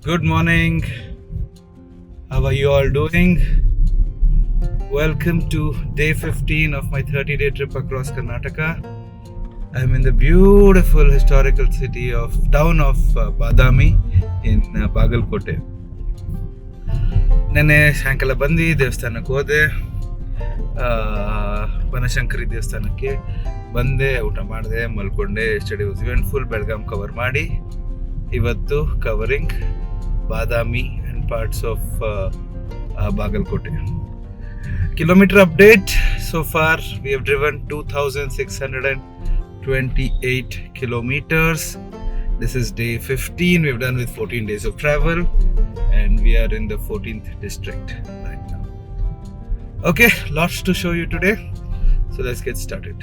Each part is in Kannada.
Good morning. How are you all doing? Welcome to day 15 of my 30-day trip across Karnataka. I'm in the beautiful historical town of Badami in Bagalkote. ನೆನ್ನೆ ಸಾಯಂಕಾಲ ಬಂದು ದೇವಸ್ಥಾನಕ್ಕೆ ಹೋದೆ. ಬನಶಂಕರಿ ದೇವಸ್ಥಾನಕ್ಕೆ ಬಂದೆ, ಊಟ ಮಾಡಿದೆ, ಮಲ್ಕೊಂಡೆ. Study was eventful. Belgaum cover ಮಾಡಿ ಇವತ್ತು covering Badami and parts of Bagalkote. Kilometer update. So far we have driven 2,628 kilometers. This is day 15. We've done with 14 days of travel and we are in the 14th district right now. Okay, lots to show you today. So let's get started.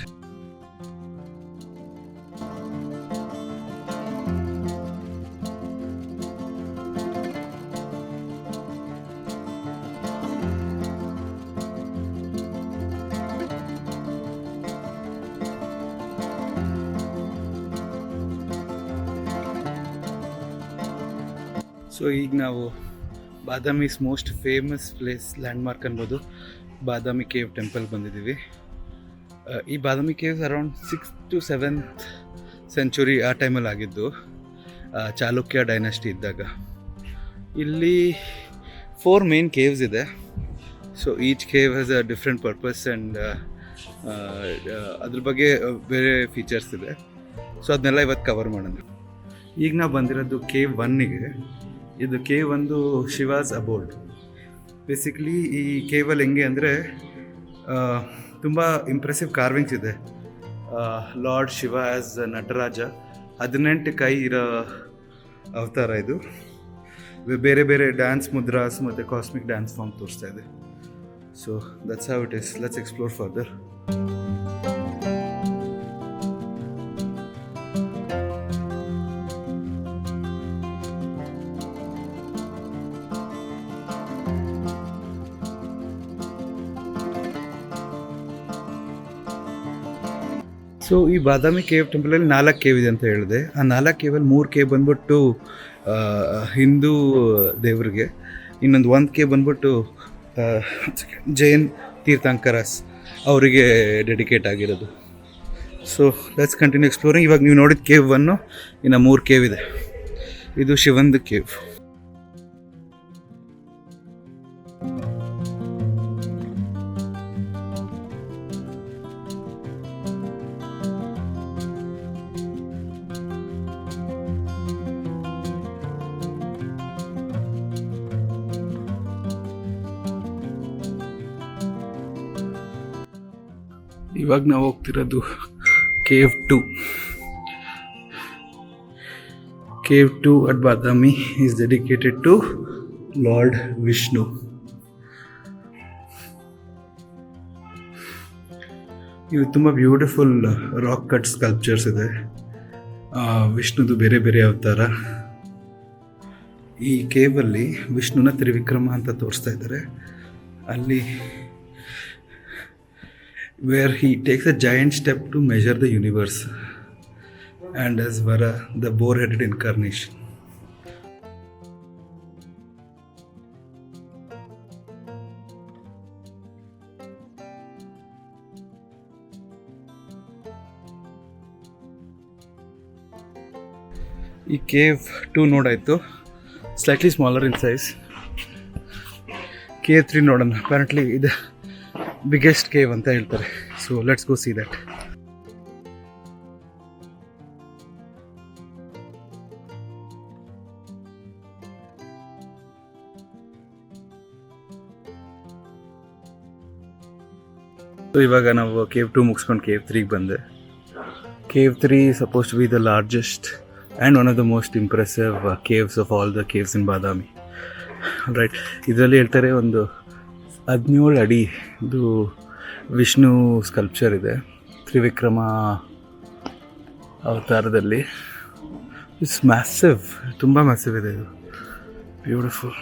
So ಈಗ ನಾವು Badami's most famous place landmark ಅನ್ಬೋದು ಬಾದಾಮಿ ಕೇವ್ ಟೆಂಪಲ್ ಬಂದಿದ್ದೀವಿ. ಈ Badami caves around 6th to 7th century ಆ ಟೈಮಲ್ಲಿ ಆಗಿದ್ದು, ಚಾಲುಕ್ಯ ಡೈನಾಸ್ಟಿ ಇದ್ದಾಗ. ಇಲ್ಲಿ 4 ಮೇನ್ ಕೇವ್ಸ್ ಇದೆ. So each cave has a different purpose and ಅದ್ರ ಬಗ್ಗೆ ಬೇರೆ ಫೀಚರ್ಸ್ ಇದೆ. ಸೊ ಅದನ್ನೆಲ್ಲ ಇವತ್ತು ಕವರ್ ಮಾಡೋಣ. ಈಗ ನಾವು ಬಂದಿರೋದು ಕೇವ್ 1ಗೆ. ಇದು ಕೇವ್ ಒಂದು ಶಿವಾಸ್ ಅಬೋರ್ಡ್. ಬೇಸಿಕ್ಲಿ ಈ ಕೇವಲ್ಲಿ ಹೆಂಗೆ ಅಂದರೆ ತುಂಬ ಇಂಪ್ರೆಸಿವ್ ಕಾರ್ವಿಂಗ್ಸ್ ಇದೆ. ಲಾರ್ಡ್ ಶಿವ ಆ್ಯಸ್ ನಟರಾಜ 18 ಕೈ ಇರೋ ಅವತಾರ ಇದು. ಬೇರೆ ಬೇರೆ ಡ್ಯಾನ್ಸ್ ಮುದ್ರಾಸ್ ಮತ್ತು ಕಾಸ್ಮಿಕ್ ಡ್ಯಾನ್ಸ್ ಫಾರ್ಮ್ ತೋರಿಸ್ತಾ ಇದೆ. So that's how it is. Let's explore further. So ಈ ಬಾದಾಮಿ ಕೇವ್ ಟೆಂಪಲಲ್ಲಿ 4 ಕೇವ್ ಇದೆ ಅಂತ ಹೇಳಿದೆ. ಆ 4 ಕೇವಲ್ಲಿ 3 ಕೇವ್ ಬಂದ್ಬಿಟ್ಟು ಹಿಂದೂ ದೇವ್ರಿಗೆ, ಇನ್ನೊಂದು 1 ಕೇವ್ ಬಂದ್ಬಿಟ್ಟು ಜೈನ್ ತೀರ್ಥಂಕರಸ್ ಅವರಿಗೆ ಡೆಡಿಕೇಟ್ ಆಗಿರೋದು. So let's continue exploring. ಇವಾಗ ನೀವು ನೋಡಿದ ಕೇವ್ 1, ಇನ್ನು 3 ಕೇವ್ ಇದೆ. ಇದು ಶಿವಂದು ಕೇವ್. ಇವಾಗ ನಾವು ಹೋಗ್ತಿರೋದು cave 2. Cave 2 at Badami is dedicated to lord Vishnu. ಇದು ತುಂಬ ಬ್ಯೂಟಿಫುಲ್ ರಾಕ್ ಕಟ್ ಸ್ಕಲ್ಪ್ಚರ್ಸ್ ಇದೆ. ವಿಷ್ಣುದು ಬೇರೆ ಬೇರೆ ಅವತಾರ. ಈ ಕೇವಲ್ಲಿ ವಿಷ್ಣುನ ತ್ರಿವಿಕ್ರಮ ಅಂತ ತೋರಿಸ್ತಾ ಇದ್ದಾರೆ. ಅಲ್ಲಿ where he takes a giant step to measure the universe, and as Vara, the boar-headed incarnation. ಈ ಕೇವ್ 2 ನೋಡಾಯಿತು, slightly smaller in size. Cave 3 ನೋಡೋಣ. ಅಪ್ಯಾರೆಂಟ್ಲಿ ಇದು ಬಿಗ್ಗೆಸ್ಟ್ ಕೇವ್ ಅಂತ ಹೇಳ್ತಾರೆ. So let's go see that. So ಇವಾಗ ನಾವು ಕೇವ್ 2 ಮುಗಿಸ್ಕೊಂಡು ಕೇವ್ 3ಗೆ ಬಂದೆ. Cave 3 supposed to be the largest and one of the most impressive caves of all the caves in Badami. Right, ಇದರಲ್ಲಿ ಹೇಳ್ತಾರೆ ಒಂದು 17 ಅಡಿ ಇದು ವಿಷ್ಣು ಸ್ಕಲ್ಪ್ಚರ್ ಇದೆ ತ್ರಿವಿಕ್ರಮ ಅವತಾರದಲ್ಲಿ. ಇಟ್ಸ್ ಮ್ಯಾಸಿವ್, ತುಂಬ ಮ್ಯಾಸಿವ್ ಇದೆ ಇದು. ಬ್ಯೂಟಿಫುಲ್.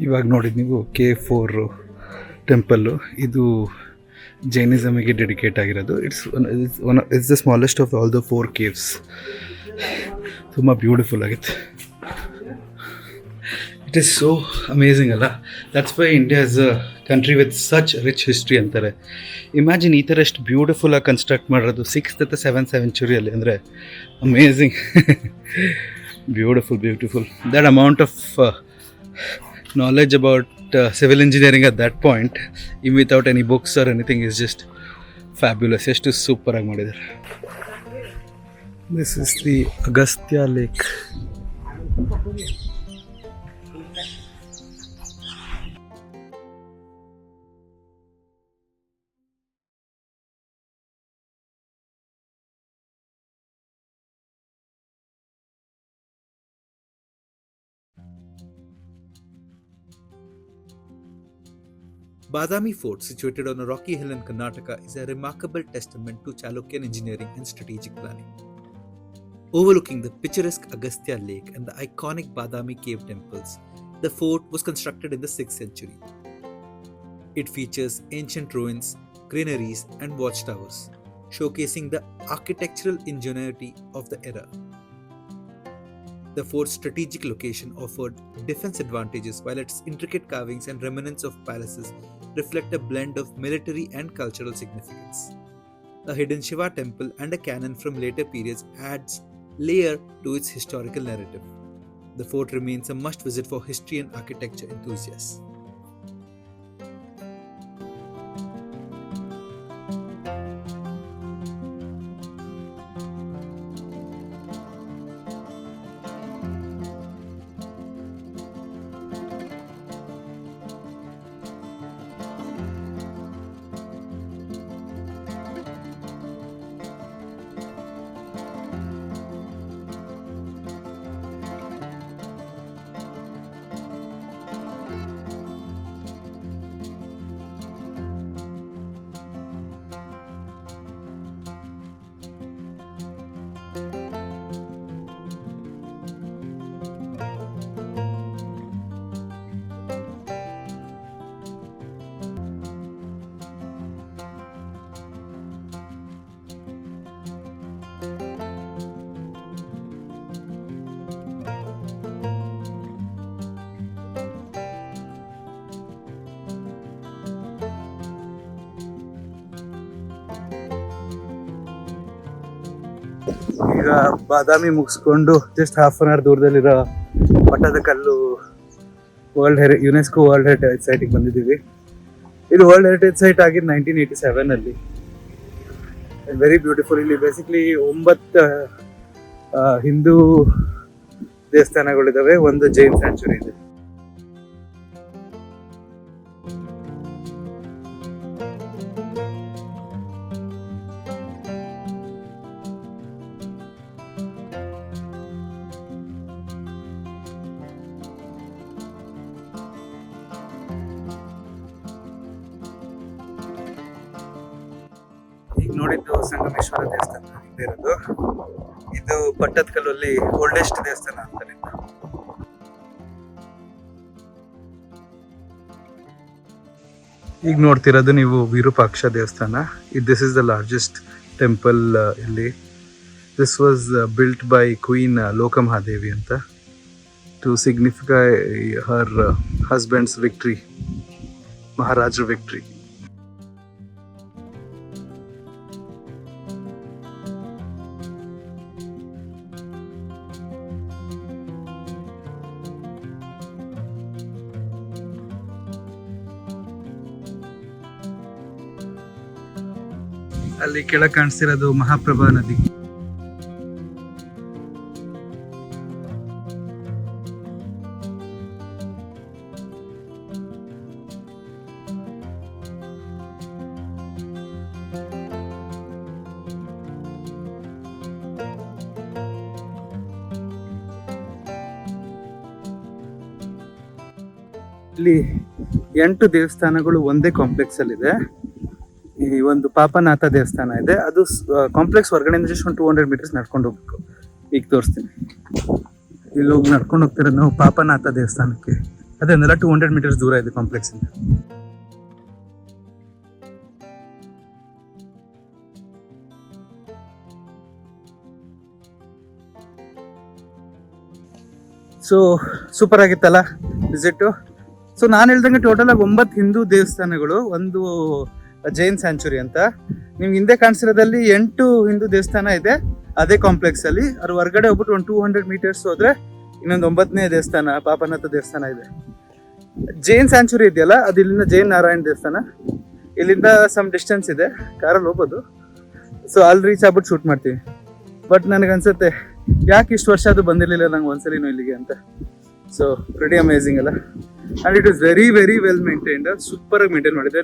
ಇವಾಗ ನೋಡಿದ್ದು ನೀವು K4 ಟೆಂಪಲ್ಲು. ಇದು ಜೈನಿಸಮಿಗೆ ಡೆಡಿಕೇಟ್ ಆಗಿರೋದು. It's the smallest of all the 4 caves. ತುಂಬ ಬ್ಯೂಟಿಫುಲ್ ಆಗಿತ್ತು. ಇಟ್ ಈಸ್ ಸೋ ಅಮೇಝಿಂಗ್ ಅಲ್ಲ. That's why India is a country with such rich history ಅಂತಾರೆ. ಇಮ್ಯಾಜಿನ್ ಈ ಥರ ಎಷ್ಟು ಬ್ಯೂಟಿಫುಲ್ಲಾಗಿ ಕನ್ಸ್ಟ್ರಕ್ಟ್ ಮಾಡಿರೋದು 6th ಅಥವಾ 7th ಸೆಂಚುರಿಯಲ್ಲಿ ಅಂದರೆ amazing. Beautiful. That amount of knowledge about civil engineering at that point, even without any books or anything, is just fabulous. ಎಷ್ಟು ಸೂಪರ್ ಆಗಿ ಮಾಡಿದ್ದಾರೆ. This is the Agastya Lake. Badami Fort, situated on a rocky hill in Karnataka, is a remarkable testament to Chalukyan engineering and strategic planning. Overlooking the picturesque Agastya Lake and the iconic Badami cave temples, the fort was constructed in the 6th century. It features ancient ruins, granaries, and watchtowers, showcasing the architectural ingenuity of the era. The fort's strategic location offered defense advantages, while its intricate carvings and remnants of palaces reflect a blend of military and cultural significance. A hidden Shiva temple and a cannon from later periods adds layer to its historical narrative. The fort remains a must-visit for history and architecture enthusiasts. ಈಗ ಬಾದಾಮಿ ಮುಗಿಸ್ಕೊಂಡು ಜಸ್ಟ್ ಹಾಫ್ ಅನ್ ಅವರ್ ದೂರದಲ್ಲಿರೋ ಪಟ್ಟದಕಲ್ಲು ಯುನೆಸ್ಕೋ ವರ್ಲ್ಡ್ ಹೆರಿಟೇಜ್ ಸೈಟಿಗೆ ಬಂದಿದ್ದೀವಿ. ಇದು ವರ್ಲ್ಡ್ ಹೆರಿಟೇಜ್ ಸೈಟ್ ಆಗಿದ್ದು 1987 ವೆರಿ ಬ್ಯೂಟಿಫುಲ್. ಇಲ್ಲಿ ಬೇಸಿಕ್ಲಿ 9 ಹಿಂದೂ ದೇವಸ್ಥಾನಗಳಿದ್ದಾವೆ, ಒಂದು ಜೈನ್ ಸ್ಯಾಚುರಿ ಇದೆ. ಈಗ ನೋಡಿದ್ದು ಸಂಗಮೇಶ್ವರ ದೇವಸ್ಥಾನ ಇರೋದು. ಇದು ಪಟ್ಟದಕಲ್ಲಲ್ಲಿ ಓಲ್ಡೆಸ್ಟ್ ದೇವಸ್ಥಾನ ಅಂತಾರೆ. ಈಗ ನೋಡ್ತಿರೋದು ನೀವು ವಿರೂಪಾಕ್ಷ ದೇವಸ್ಥಾನ. This is the largest temple ಇಲ್ಲಿ. This was built by queen Lokamahadevi ಅಂತ, to signify her husband's victory, ಮಹಾರಾಜರ ವಿಕ್ಟ್ರಿ. ಅಲ್ಲಿ ಕೆಳಗೆ ಕಾಣಿಸ್ತಿರೋದು ಮಹಾಪ್ರಭಾ ನದಿ. ಇಲ್ಲಿ 8 ದೇವಸ್ಥಾನಗಳು ಒಂದೇ ಕಾಂಪ್ಲೆಕ್ಸ್ ಅಲ್ಲಿ ಇದೆ. ಈ ಒಂದು ಪಾಪನಾಥ ದೇವಸ್ಥಾನ ಇದೆ, ಅದು ಕಾಂಪ್ಲೆಕ್ಸ್ ಹೊರಗಡೆಯಿಂದ ಜಸ್ಟ್ ಒಂದು 200 ಮೀಟರ್ಸ್ ನಡ್ಕೊಂಡು ಹೋಗ್ಬೇಕು. ಈಗ ತೋರಿಸ್ತೀನಿ. ಇಲ್ಲಿ ಹೋಗಿ ನಡ್ಕೊಂಡು ಹೋಗ್ತಿರೋದು ನಾವು ಪಾಪನಾಥ ದೇವಸ್ಥಾನಕ್ಕೆ. ಅದೇನೆಲ್ಲ 200 ಮೀಟರ್ಸ್ ದೂರ ಇದೆ ಕಾಂಪ್ಲೆಕ್ಸ್ ಇಂದ. ಸೊ ಸೂಪರ್ ಆಗಿತ್ತಲ್ಲ ವಿಸಿಟ್ಟು. ಸೊ ನಾನು ಹೇಳ್ದಂಗೆ ಟೋಟಲ್ ಆಗಿ 9 ಹಿಂದೂ ದೇವಸ್ಥಾನಗಳು, ಒಂದು ಜೈನ್ ಸ್ಯಾಂಚುರಿ ಅಂತ. ನಿಮ್ಗೆ ಹಿಂದೆ ಕಾಣಿಸಿರೋದಲ್ಲಿ 8 ಹಿಂದೂ ದೇವಸ್ಥಾನ ಇದೆ ಅದೇ ಕಾಂಪ್ಲೆಕ್ಸ್ ಅಲ್ಲಿ. ಅದ್ರ ಹೊರಗಡೆ ಹೋಗ್ಬಿಟ್ಟು ಒಂದು 200 ಮೀಟರ್ಸ್ ಹೋದ್ರೆ ಇನ್ನೊಂದು 9ನೇ ದೇವಸ್ಥಾನ ಪಾಪನಾಥ ದೇವಸ್ಥಾನ ಇದೆ. ಜೈನ್ ಸ್ಯಾಂಚುರಿ ಇದೆಯಲ್ಲ, ಅದು ಇಲ್ಲಿಂದ ಜೈನ್ ನಾರಾಯಣ್ ದೇವಸ್ಥಾನ, ಇಲ್ಲಿಂದ ಸಮ್ ಡಿಸ್ಟೆನ್ಸ್ ಇದೆ, ಕಾರಲ್ಲಿ ಹೋಗ್ಬೋದು. ಸೊ ಅಲ್ಲಿ ರೀಚ್ ಆಗ್ಬಿಟ್ಟು ಶೂಟ್ ಮಾಡ್ತೀವಿ. ಬಟ್ ನನಗನ್ಸುತ್ತೆ ಯಾಕೆ ಇಷ್ಟು ವರ್ಷ ಅದು ಬಂದಿರಲಿಲ್ಲ ನಂಗೆ ಒಂದ್ಸಲಿನೂ ಇಲ್ಲಿಗೆ ಅಂತ. ಸೊ ಪ್ರಿಟಿ ಅಮೇಝಿಂಗ್ ಅಲ್ಲ. And it is very very well maintained, super ಆಗಿ ಮೇಂಟೈನ್ ಮಾಡಿದೆ.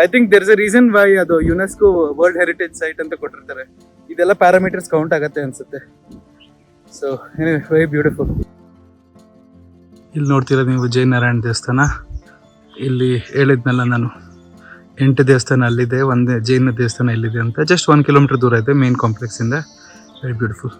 I think there is a reason why ಅದು ಯುನೆಸ್ಕೋ ವರ್ಲ್ಡ್ ಹೆರಿಟೇಜ್ ಸೈಟ್ ಅಂತ ಕೊಟ್ಟಿರ್ತಾರೆ. ಇದೆಲ್ಲ ಪ್ಯಾರಾಮೀಟರ್ಸ್ ಕೌಂಟ್ ಆಗುತ್ತೆ ಅನ್ಸುತ್ತೆ. So very beautiful. ಇಲ್ಲಿ ನೋಡ್ತಿರೋದು ನೀವು ಜೈನ್ ನಾರಾಯಣ್ ದೇವಸ್ಥಾನ. ಇಲ್ಲಿ ಹೇಳಿದ್ನಲ್ಲ ನಾನು 8 ದೇವಸ್ಥಾನ ಅಲ್ಲಿದೆ, ಒಂದು ಜೈನ ದೇವಸ್ಥಾನ ಇಲ್ಲಿದೆ ಅಂತ. ಜಸ್ಟ್ 1 ಕಿಲೋಮೀಟರ್ ದೂರ ಇದೆ ಮೇನ್ ಕಾಂಪ್ಲೆಕ್ಸ್ ಇಂದ. Very beautiful.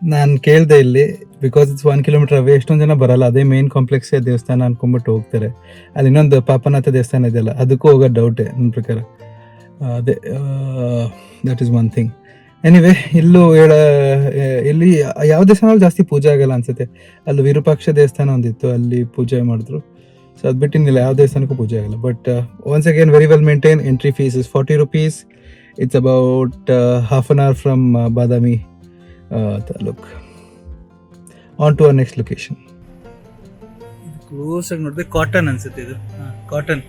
ನಾನು ಕೇಳಿದೆ ಇಲ್ಲಿ, ಬಿಕಾಸ್ ಇಟ್ಸ್ 1 ಕಿಲೋಮೀಟರ್ ಅವೇ, ಎಷ್ಟೊಂದು ಜನ ಬರಲ್ಲ, ಅದೇ ಮೇನ್ ಕಾಂಪ್ಲೆಕ್ಸ್ ದೇವಸ್ಥಾನ ಅನ್ಕೊಂಬಿಟ್ಟು ಹೋಗ್ತಾರೆ. ಅಲ್ಲಿ ಇನ್ನೊಂದು ಪಾಪನಾಥ ದೇವಸ್ಥಾನ ಇದೆಯಲ್ಲ, ಅದಕ್ಕೂ ಹೋಗೋ ಡೌಟೇ ನನ್ನ ಪ್ರಕಾರ. ಅದೇ that is one thing. Anyway ಇಲ್ಲಿ ಯಾವ ದೇವಸ್ಥಾನದಲ್ಲಿ ಜಾಸ್ತಿ ಪೂಜೆ ಆಗಲ್ಲ ಅನ್ಸುತ್ತೆ. ಅಲ್ಲಿ ವಿರೂಪಾಕ್ಷ ದೇವಸ್ಥಾನ ಒಂದಿತ್ತು, ಅಲ್ಲಿ ಪೂಜೆ ಮಾಡಿದ್ರು. ಸೊ ಅದು ಬಿಟ್ಟು ಇನ್ನಿಲ್ಲ ಯಾವ ದೇವಸ್ಥಾನಕ್ಕೂ ಪೂಜೆ ಆಗಲ್ಲ. But once again very well maintain. Entry fees is 40 rupees. It's about half an hour from Badami taluk. On to our next location. Close ಆಗಿ ನೋಡಿದ್ರೆ ಕಾಟನ್ ಅನ್ಸುತ್ತೆ ಇದು. ಕಾಟನ್.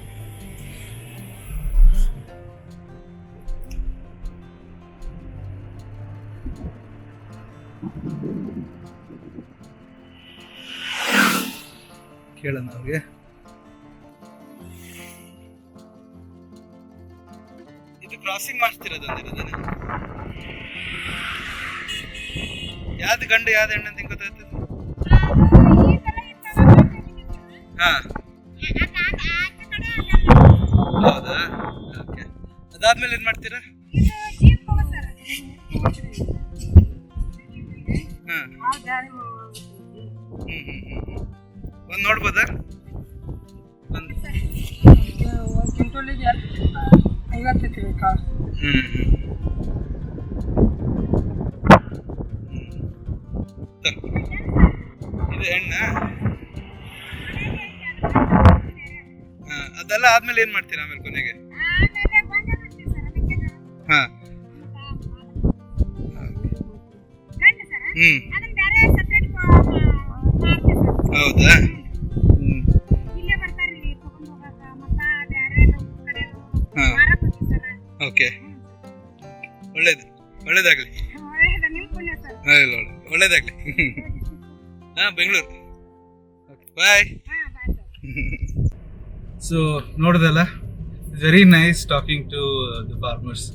ಕೇಳೋಣ ಅವ್ರಿಗೆ. ಇದು ಕ್ರಾಸಿಂಗ್ ಮಾಡ್ತಿರೋದು ಅಂದಿರೋದನ್ನ. ಯಾವ್ದು ಗಂಡು ಯಾವ್ದು ಹೆಣ್ಣು ಅಂತ ಗೊತ್ತಾಗ್ತದೆ? ಹಾ ಹೌದಾ? ಓಕೆ. ಅದಾದ್ಮೇಲೆ ಏನ್ ಮಾಡ್ತೀರಾ? ಒಂದ್ ನೋಡ್ಬೋದಾ? ಇದು ಹೆಣ್ಣ. ಅದೆಲ್ಲ ಆದ್ಮೇಲೆ ಏನ್ ಮಾಡ್ತೀರಾ ಆಮೇಲೆ ಕೊನೆಗೆ? ಹಾ ಹೌದಾ? ಓಕೆ. ಒಳ್ಳೇದಾಗ್ಲಿ. ಒಳ್ಳೇದಾಗ್ಲಿ. ಹಾ, ಬೆಂಗಳೂರು. ಬಾಯ್. ಸೊ ನೋಡ್ದಲ್ಲ, very nice talking to the farmers.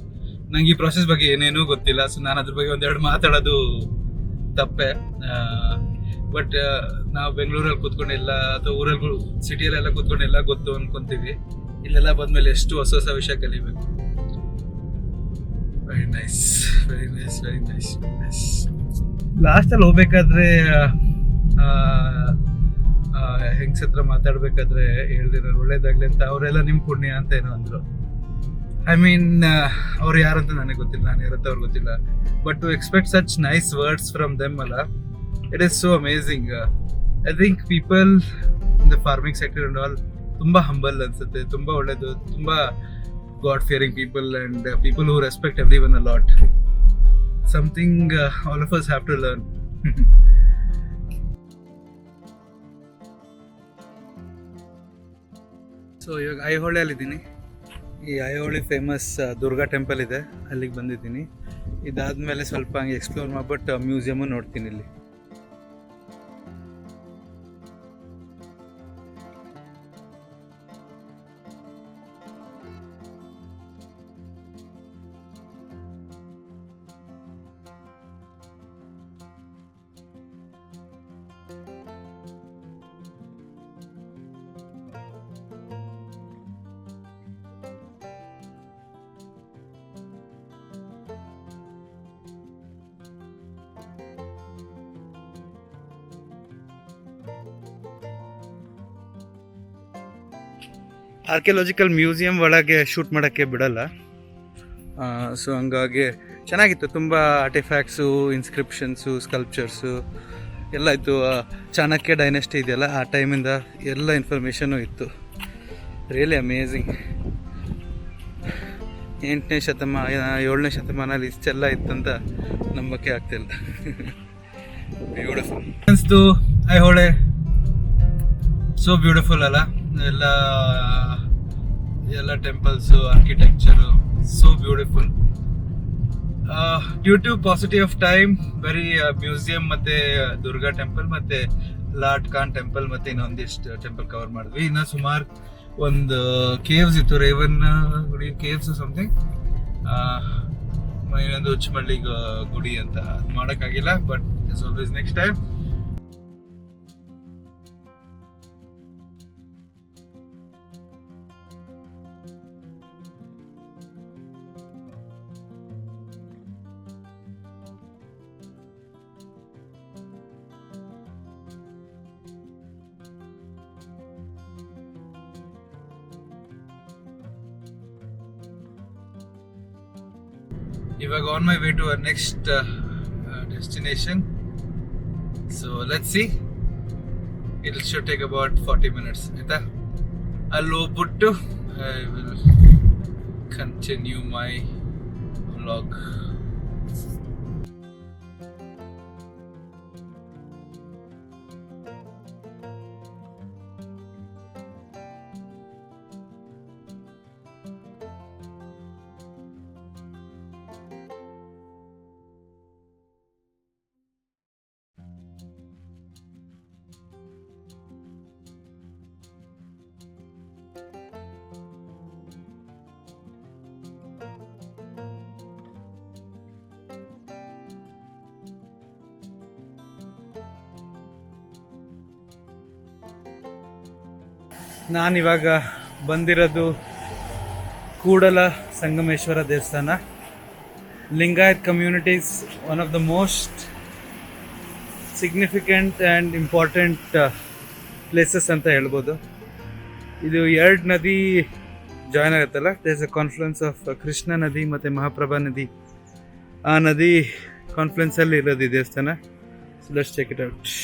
ನಂಗೆ ಈ ಪ್ರೊಸೆಸ್ ಬಗ್ಗೆ ಏನೇನೂ ಗೊತ್ತಿಲ್ಲ. ಸೊ ನಾನು ಅದ್ರ ಬಗ್ಗೆ ಒಂದೆರಡು ಮಾತಾಡೋದು ತಪ್ಪೆ. ಬಟ್ ನಾವು ಬೆಂಗಳೂರಲ್ಲಿ ಕೂತ್ಕೊಂಡೆಲ್ಲ ಅಥವಾ ಊರಲ್ಲಿ ಸಿಟಿಯಲ್ಲೆಲ್ಲ ಕೂತ್ಕೊಂಡೆಲ್ಲ ಗೊತ್ತು ಅನ್ಕೊಂತೀವಿ. ಇಲ್ಲೆಲ್ಲ ಬಂದ್ಮೇಲೆ ಎಷ್ಟು ಹೊಸ ಹೊಸ ವಿಷಯ ಕಲಿಬೇಕು. Very nice, very nice, very nice, nice. ಲಾಸ್ಟಲ್ಲಿ ಹೋಗ್ಬೇಕಾದ್ರೆ ಹೆಂಗ್ಸತ್ರ ಮಾತಾಡ್ಬೇಕಾದ್ರೆ ಹೇಳ್ದಿರೋ ಒಳ್ಳೇದಾಗ್ಲಿ ಅಂತ. ಅವರೆಲ್ಲ ನಿಮ್ ಪುಣ್ಯ ಅಂತ ಏನೋ ಅಂದ್ರು. ಐ ಮೀನ್ ಅವ್ರು ಯಾರಂತ ನನಗೆ ಗೊತ್ತಿಲ್ಲ, ನಾನು ಯಾರಂತ ಅವ್ರಿಗೆ ಗೊತ್ತಿಲ್ಲ. But to expect such nice words from them ಅಲ್ಲ, it is so amazing. I think people in the farming sector and all ತುಂಬಾ ಹಂಬಲ್ ಅನ್ಸುತ್ತೆ, ತುಂಬಾ ಒಳ್ಳೇದು, ತುಂಬಾ God fearing people and people who respect everyone a lot. Something all of us have to learn. So ಇವಾಗ ಐಹೊಳೆಯಲ್ಲಿದ್ದೀನಿ. ಈ ಐಹೊಳೆ ಫೇಮಸ್ ದುರ್ಗಾ ಟೆಂಪಲ್ ಇದೆ, ಅಲ್ಲಿಗೆ ಬಂದಿದ್ದೀನಿ. ಇದಾದ್ಮೇಲೆ ಸ್ವಲ್ಪ ಹಂಗೆ ಎಕ್ಸ್ಪ್ಲೋರ್ ಮಾಡ್ಬಿಟ್ಟು ಮ್ಯೂಸಿಯಮು ನೋಡ್ತೀನಿ ಇಲ್ಲಿ. ಆರ್ಕಿಯಾಲಜಿಕಲ್ ಮ್ಯೂಸಿಯಂ ಒಳಗೆ ಶೂಟ್ ಮಾಡೋಕ್ಕೆ ಬಿಡಲ್ಲ. ಸೊ ಹಂಗಾಗಿ ಚೆನ್ನಾಗಿತ್ತು. ತುಂಬ ಆರ್ಟಿಫ್ಯಾಕ್ಟ್ಸು, ಇನ್ಸ್ಕ್ರಿಪ್ಷನ್ಸು, ಸ್ಕಲ್ಪ್ಚರ್ಸು ಎಲ್ಲ ಇತ್ತು. ಚಾಣಕ್ಯ ಡೈನೆಸ್ಟಿ ಇದೆಯಲ್ಲ, ಆ ಟೈಮಿಂದ ಎಲ್ಲ ಇನ್ಫಾರ್ಮೇಷನು ಇತ್ತು. Really amazing. 8ನೇ ಶತಮಾನ 7ನೇ ಶತಮಾನಲ್ಲಿ ಇಷ್ಟೆಲ್ಲ ಇತ್ತಂತ ನಂಬಕ್ಕೆ ಆಗ್ತಿಲ್ಲ. ಬ್ಯೂಟಿಫುಲ್ ಅನಿಸ್ತು ಐಹೊಳೆ. ಸೋ ಬ್ಯೂಟಿಫುಲ್ ಅಲ್ಲ, ಎಲ್ಲ temples, architecture so beautiful. Due to paucity of time ಬರೀ ಮ್ಯೂಸಿಯಂ ಮತ್ತೆ ದುರ್ಗಾ ಟೆಂಪಲ್ ಮತ್ತೆ ಲಾರ್ಡ್ ಖಾನ್ ಟೆಂಪಲ್ ಮತ್ತೆ ಇನ್ನೊಂದಿಷ್ಟು ಟೆಂಪಲ್ ಕವರ್ ಮಾಡಿದ್ವಿ. ಇನ್ನು ಸುಮಾರು ಒಂದು ಕೇವ್ಸ್ ಇತ್ತು, ರೇವನ್ ಗುಡಿ ಕೇವ್ಸ್ ಸಮಥಿಂಗ್, ಇನ್ನೊಂದು ಉಚ್ಚಮಳ್ಳಿ ಗುಡಿ ಅಂತ. ಅದು ಮಾಡೋಕ್ಕಾಗಿಲ್ಲ, but it's always next time. ಇವಾಗ on my way to our next destination. So let's see, it should take about 40 minutes. ಆಯ್ತಾ? ಅಲ್ಲಿ ಹೋಗ್ಬಿಟ್ಟು I will continue my vlog. ನಾನಿವಾಗ ಬಂದಿರೋದು ಕೂಡಲ ಸಂಗಮೇಶ್ವರ ದೇವಸ್ಥಾನ. Lingayat communities one of the most significant and important places ಅಂತ ಹೇಳ್ಬೋದು. ಇದು 2 ನದಿ ಜಾಯ್ನ್ ಆಗುತ್ತಲ್ಲ, there is a confluence of Krishna ನದಿ ಮತ್ತು ಮಹಾಪ್ರಭಾ ನದಿ. ಆ ನದಿ ಕಾನ್ಫ್ಲುಯೆನ್ಸಲ್ಲಿ ಇರೋದು ಈ ದೇವಸ್ಥಾನ. So let's check it out.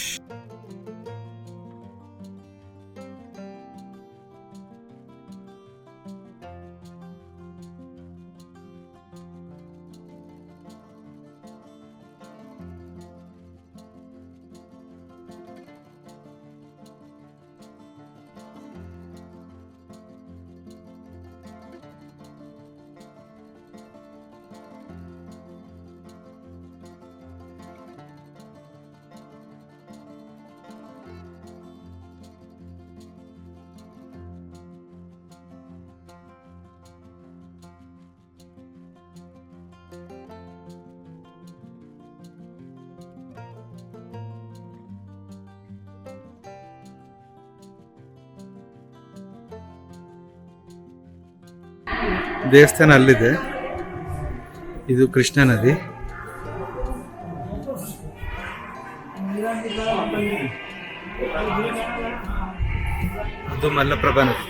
ದೇವಸ್ಥಾನ ಅಲ್ಲಿದೆ. ಇದು ಕೃಷ್ಣ ನದಿ. ಅದು ಮಲ್ಲಪ್ರಭಾ ನದಿ.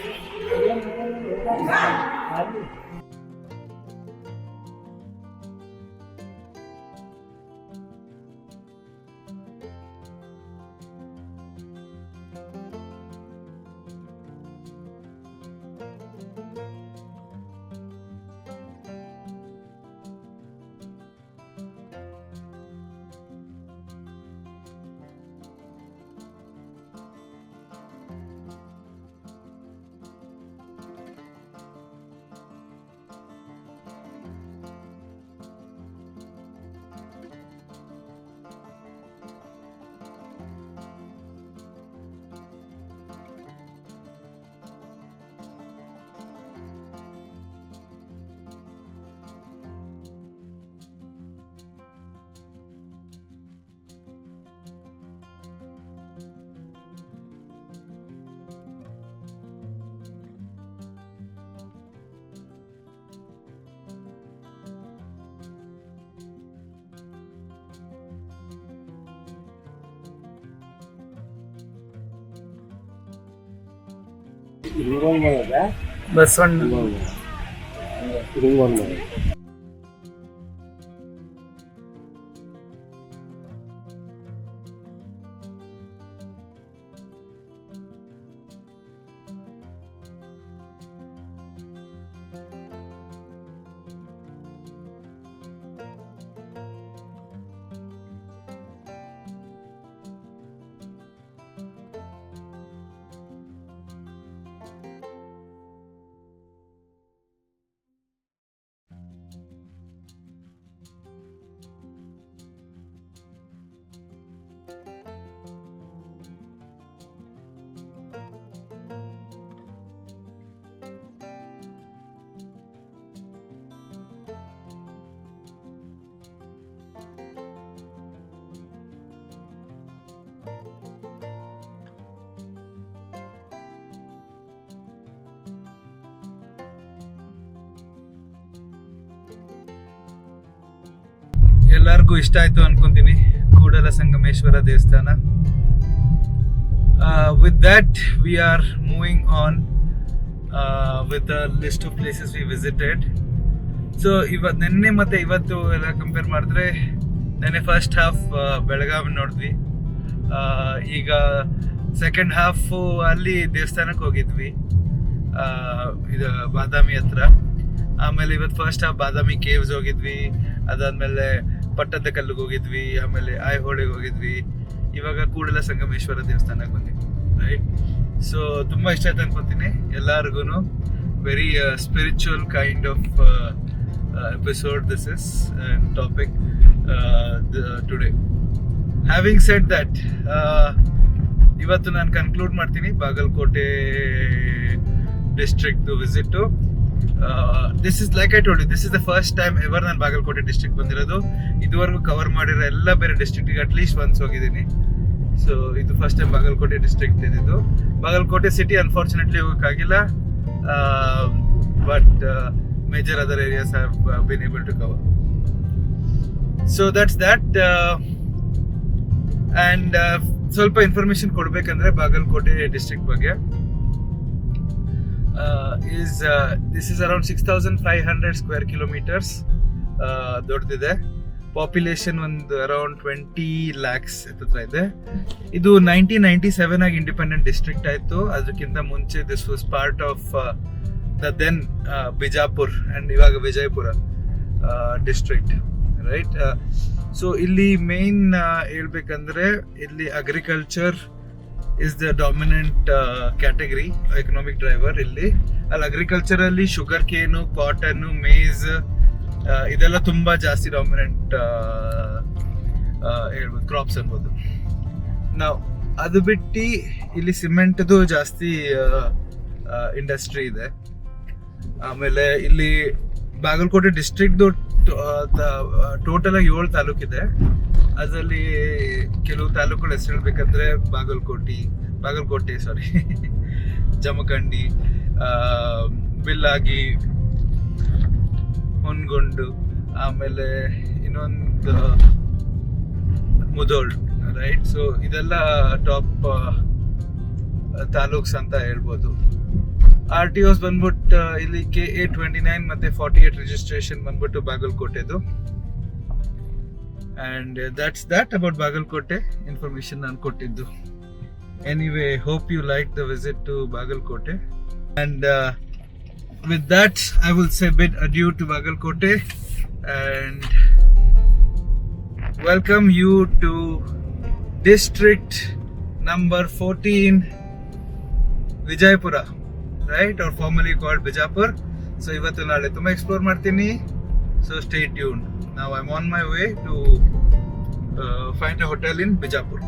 Ini ಬಸವಣ್ಣ ಎಲ್ಲರಿಗೂ ಇಷ್ಟ ಆಯ್ತು ಅನ್ಕೊಂತೀನಿ ಕೂಡಲ ಸಂಗಮೇಶ್ವರ ದೇವಸ್ಥಾನ. With that we are moving on with the list of places we visited. So ಇವತ್ತು ನಿನ್ನೆ ಮತ್ತೆ ಇವತ್ತು ಎಲ್ಲ ಕಂಪೇರ್ ಮಾಡಿದ್ರೆ ನೆನ್ನೆ ಫಸ್ಟ್ ಹಾಫ್ ಬೆಳಗಾವಿ ನೋಡಿದ್ವಿ, ಈಗ ಸೆಕೆಂಡ್ ಹಾಫು ಅಲ್ಲಿ ದೇವಸ್ಥಾನಕ್ಕೆ ಹೋಗಿದ್ವಿ, ಇದು ಬಾದಾಮಿ ಹತ್ರ. ಆಮೇಲೆ ಇವತ್ತು ಫಸ್ಟ್ ಹಾಫ್ ಬಾದಾಮಿ ಕೇವ್ಸ್ ಹೋಗಿದ್ವಿ, ಅದಾದ್ಮೇಲೆ ಪಟ್ಟದ ಕಲ್ಲಿಗೆ ಹೋಗಿದ್ವಿ, ಆಮೇಲೆ ಐಹೊಳೆಗೆ ಹೋಗಿದ್ವಿ, ಇವಾಗ ಕೂಡಲ ಸಂಗಮೇಶ್ವರ ದೇವಸ್ಥಾನಕ್ಕೆ ಬಂದಿದ್ವಿ. ರೈಟ್, ಸೊ ತುಂಬ ಇಷ್ಟ ಆಯ್ತು ಅನ್ಕೊತೀನಿ ಎಲ್ಲರಿಗೂ. Very spiritual kind of episode this is topic today. Having said that, ಇವತ್ತು ನಾನು ಕನ್ಕ್ಲೂಡ್ ಮಾಡ್ತೀನಿ Bagalkote district visit. This is like I told you, this is the first time ever ನಾನು ಬಾಗಲಕೋಟೆ ಡಿಸ್ಟ್ರಿಕ್ಟ್ ಬಂದಿರೋದು. ಇದುವರೆಗೂ ಕವರ್ ಮಾಡಿರೋ ಎಲ್ಲ ಬೇರೆ ಡಿಸ್ಟ್ರಿಕ್ಟಿಗೆ ಅಟ್ಲೀಸ್ಟ್ ಒನ್ಸ್ ಹೋಗಿದ್ದೀನಿ. ಸೊ ಇದು ಫಸ್ಟ್ ಟೈಮ್ ಬಾಗಲಕೋಟೆ ಡಿಸ್ಟ್ರಿಕ್ಟ್ ಇದ್ದಿದ್ದು. ಬಾಗಲಕೋಟೆ ಸಿಟಿ ಅನ್ಫಾರ್ಚುನೇಟ್ಲಿ ಹೋಗೋಕ್ಕಾಗಿಲ್ಲ, but major other areas have been able to cover. So that's that. And ಸ್ವಲ್ಪ ಇನ್ಫಾರ್ಮೇಶನ್ ಕೊಡಬೇಕಂದ್ರೆ ಬಾಗಲಕೋಟೆ ಡಿಸ್ಟ್ರಿಕ್ಟ್ ಬಗ್ಗೆ, this is around 6,500 square kilometers. ದೊಡ್ಡದಿದೆ. ಪಾಪ್ಯುಲೇಷನ್ ಒಂದು ಅರೌಂಡ್ 20 lakhs ಹತ್ರ ಇದೆ. ಇದು 1997 ಆಗಿ ಇಂಡಿಪೆಂಡೆಂಟ್ ಡಿಸ್ಟ್ರಿಕ್ಟ್ ಆಯಿತು. ಅದಕ್ಕಿಂತ ಮುಂಚೆ this was part of the then Bijapur and ಇವಾಗ ವಿಜಯಪುರ ಡಿಸ್ಟ್ರಿಕ್ಟ್. ರೈಟ್, ಸೊ ಇಲ್ಲಿ ಮೇನ್ ಹೇಳ್ಬೇಕಂದ್ರೆ ಇಲ್ಲಿ agriculture is the dominant category, economic driver ಇಲ್ಲಿ. ಅಲ್ಲಿ ಅಗ್ರಿಕಲ್ಚರ್ ಅಲ್ಲಿ ಶುಗರ್ ಕೇನು, ಕಾಟನ್ನು, ಮೇಜ್ ಇದೆಲ್ಲ ತುಂಬಾ ಜಾಸ್ತಿ ಡಾಮಿನೆಂಟ್ ಹೇಳ್ಬೋದು, ಕ್ರಾಪ್ಸ್ ಅನ್ಬೋದು ನಾವು. ಅದು ಬಿಟ್ಟು ಇಲ್ಲಿ ಸಿಮೆಂಟ್ದು ಜಾಸ್ತಿ ಇಂಡಸ್ಟ್ರಿ ಇದೆ. ಆಮೇಲೆ ಇಲ್ಲಿ ಬಾಗಲಕೋಟೆ ಡಿಸ್ಟ್ರಿಕ್ಟ್ದು ಟೋಟಲ್ ಆಗಿ 7 ತಾಲೂಕಿದೆ. ಅದರಲ್ಲಿ ಕೆಲವು ತಾಲೂಕುಗಳ ಹೆಸರು ಹೇಳ್ಬೇಕಂದ್ರೆ ಬಾಗಲಕೋಟೆ ಸಾರಿ ಜಮಖಂಡಿ, ಬಿಲ್ಲಾಗಿ, ಹುನಗುಂದ, ಆಮೇಲೆ ಇನ್ನೊಂದು ಮುಧೋಳ್. ರೈಟ್, ಸೊ ಇದೆಲ್ಲ ಟಾಪ್ ತಾಲೂಕ್ಸ್ ಅಂತ ಹೇಳ್ಬೋದು. RTOs ಬಂದ್ಬಿಟ್ಟು ಇಲ್ಲಿ KA 29 ಮತ್ತೆ 48 ರಿಜಿಸ್ಟ್ರೇಷನ್ ಬಂದ್ಬಿಟ್ಟು ಬಾಗಲಕೋಟೆದು. And that's that about Bagalkote information ನಾನು ಕೊಟ್ಟಿದ್ದು. Anyway, hope you liked the visit to Bagalkote. And with that, I will say bid adieu to Bagalkote and welcome you to district number 14, Vijaypura, right, or formerly called Bijapur. So ಇವತ್ತು ನಾಳೆ ತುಂಬ ಎಕ್ಸ್ಪ್ಲೋರ್ ಮಾಡ್ತೀನಿ. So stay tuned. Now I'm on my way to find a hotel in Bijapur.